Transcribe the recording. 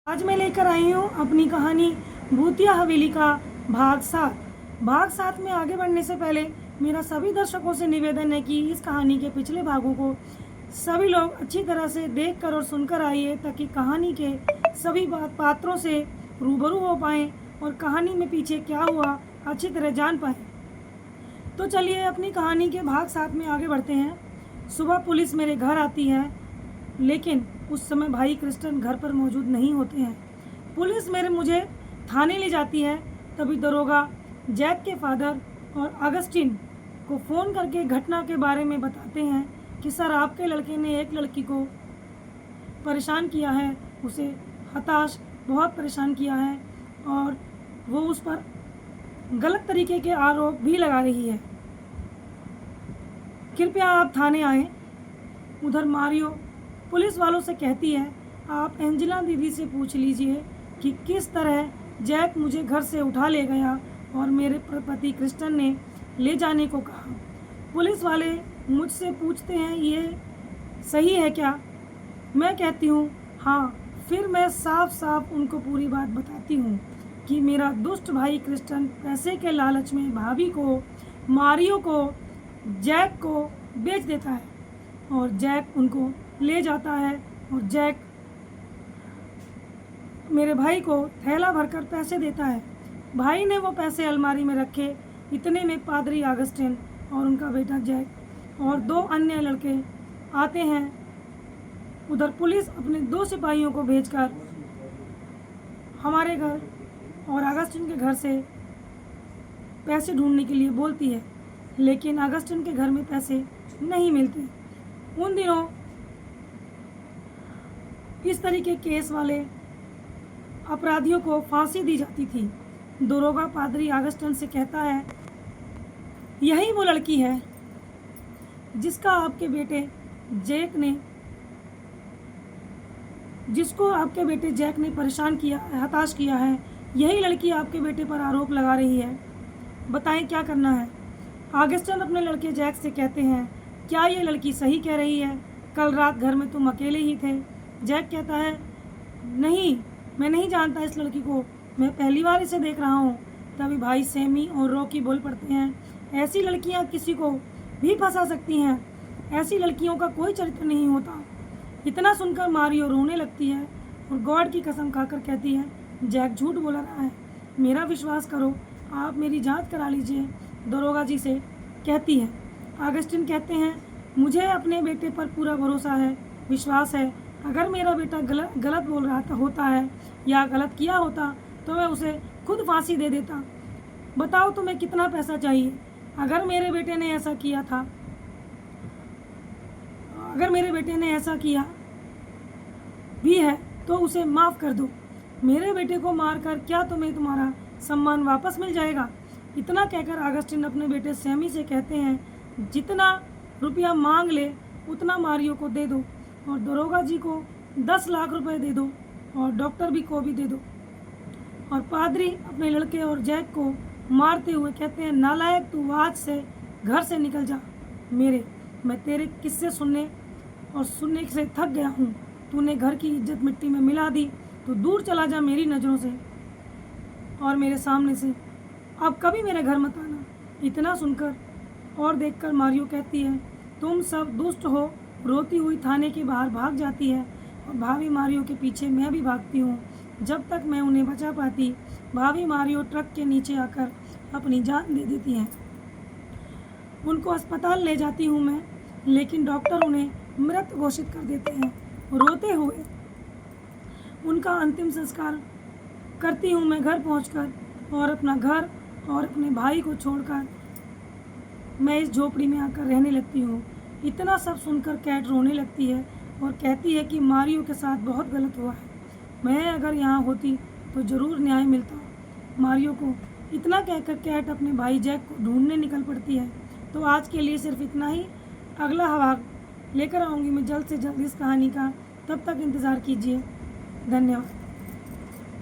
आज मैं लेकर आई हूँ अपनी कहानी भूतिया हवेली का भाग 7। भाग 7 में आगे बढ़ने से पहले मेरा सभी दर्शकों से निवेदन है कि इस कहानी के पिछले भागों को सभी लोग अच्छी तरह से देखकर और सुनकर आइए, ताकि कहानी के सभी पात्रों से रूबरू हो पाएँ और कहानी में पीछे क्या हुआ अच्छी तरह जान पाएँ। तो चलिए अपनी कहानी के भाग 7 में आगे बढ़ते हैं। सुबह पुलिस मेरे घर आती है, लेकिन उस समय भाई क्रिस्टन घर पर मौजूद नहीं होते हैं। पुलिस मुझे थाने ले जाती है। तभी दरोगा जैक के फादर और अगस्टिन को फ़ोन करके घटना के बारे में बताते हैं कि सर, आपके लड़के ने एक लड़की को परेशान किया है, उसे बहुत परेशान किया है और वो उस पर गलत तरीके के आरोप भी लगा रही है। कृपया आप थाने आएँ। उधर मारियो पुलिस वालों से कहती है, आप एंजेला दीदी से पूछ लीजिए कि किस तरह जैक मुझे घर से उठा ले गया और मेरे पति क्रिस्टन ने ले जाने को कहा। पुलिस वाले मुझसे पूछते हैं, ये सही है क्या? मैं कहती हूँ हाँ। फिर मैं साफ साफ उनको पूरी बात बताती हूँ कि मेरा दुष्ट भाई क्रिस्टन पैसे के लालच में भाभी को, मारियो को, जैक को बेच देता है और जैक उनको ले जाता है और जैक मेरे भाई को थैला भरकर पैसे देता है। भाई ने वो पैसे अलमारी में रखे। इतने में पादरी अगस्टिन और उनका बेटा जैक और 2 अन्य लड़के आते हैं। उधर पुलिस अपने 2 सिपाहियों को भेजकर हमारे घर और अगस्टिन के घर से पैसे ढूंढने के लिए बोलती है, लेकिन अगस्टिन के घर में पैसे नहीं मिलते। उन दिनों इस तरीके केस वाले अपराधियों को फांसी दी जाती थी। दरोगा पादरी अगस्टिन से कहता है, यही वो लड़की है जिसको आपके बेटे जैक ने परेशान किया, हताश किया है। यही लड़की आपके बेटे पर आरोप लगा रही है। बताएं क्या करना है? अगस्टिन अपने लड़के जैक से कहते हैं, क्या ये लड़की सही कह रही है? कल रात घर में तुम अकेले ही थे? जैक कहता है, नहीं, मैं नहीं जानता इस लड़की को, मैं पहली बार इसे देख रहा हूँ। तभी भाई सैमी और रॉकी बोल पड़ते हैं, ऐसी लड़कियाँ किसी को भी फंसा सकती हैं, ऐसी लड़कियों का कोई चरित्र नहीं होता। इतना सुनकर मारियो रोने लगती है और गॉड की कसम खाकर कहती है, जैक झूठ बोल रहा है, मेरा विश्वास करो, आप मेरी जांच करा लीजिए। दरोगा जी से कहती है। अगस्टिन कहते हैं, मुझे अपने बेटे पर पूरा भरोसा है, विश्वास है। अगर मेरा बेटा गलत बोल रहा होता है या गलत किया होता तो मैं उसे खुद फांसी दे देता। बताओ तुम्हें कितना पैसा चाहिए? अगर मेरे बेटे ने ऐसा किया भी है तो उसे माफ़ कर दो। मेरे बेटे को मारकर क्या तुम्हें तुम्हारा सम्मान वापस मिल जाएगा? इतना कहकर अगस्टिन अपने बेटे सैमी से कहते हैं, जितना रुपया मांग ले उतना मारियो को दे दो और दरोगा जी को 10 लाख रुपए दे दो और डॉक्टर को भी दे दो। और पादरी अपने लड़के और जैक को मारते हुए कहते हैं, नालायक, तू आज से घर से निकल जा। मैं तेरे किस्से सुनने से थक गया हूँ। तूने घर की इज्जत मिट्टी में मिला दी, तो दूर चला जा मेरी नज़रों से और मेरे सामने से। अब कभी मेरे घर मत आना। इतना सुनकर और देखकर मारियो कहती है, तुम सब दुष्ट हो। रोती हुई थाने के बाहर भाग जाती है और भाभी मारियो के पीछे मैं भी भागती हूँ। जब तक मैं उन्हें बचा पाती, भाभी मारियो ट्रक के नीचे आकर अपनी जान दे देती हैं। उनको अस्पताल ले जाती हूँ मैं, लेकिन डॉक्टर उन्हें मृत घोषित कर देते हैं। रोते हुए उनका अंतिम संस्कार करती हूँ मैं घर पहुँचकर, और अपना घर और अपने भाई को छोड़कर मैं इस झोपड़ी में आकर रहने लगती हूँ। इतना सब सुनकर कैट रोने लगती है और कहती है कि मारियो के साथ बहुत गलत हुआ है। मैं अगर यहाँ होती तो ज़रूर न्याय मिलता मारियो को। इतना कहकर कैट अपने भाई जैक को ढूंढने निकल पड़ती है। तो आज के लिए सिर्फ इतना ही। अगला भाग लेकर आऊँगी मैं जल्द से जल्द इस कहानी का। तब तक इंतज़ार कीजिए। धन्यवाद।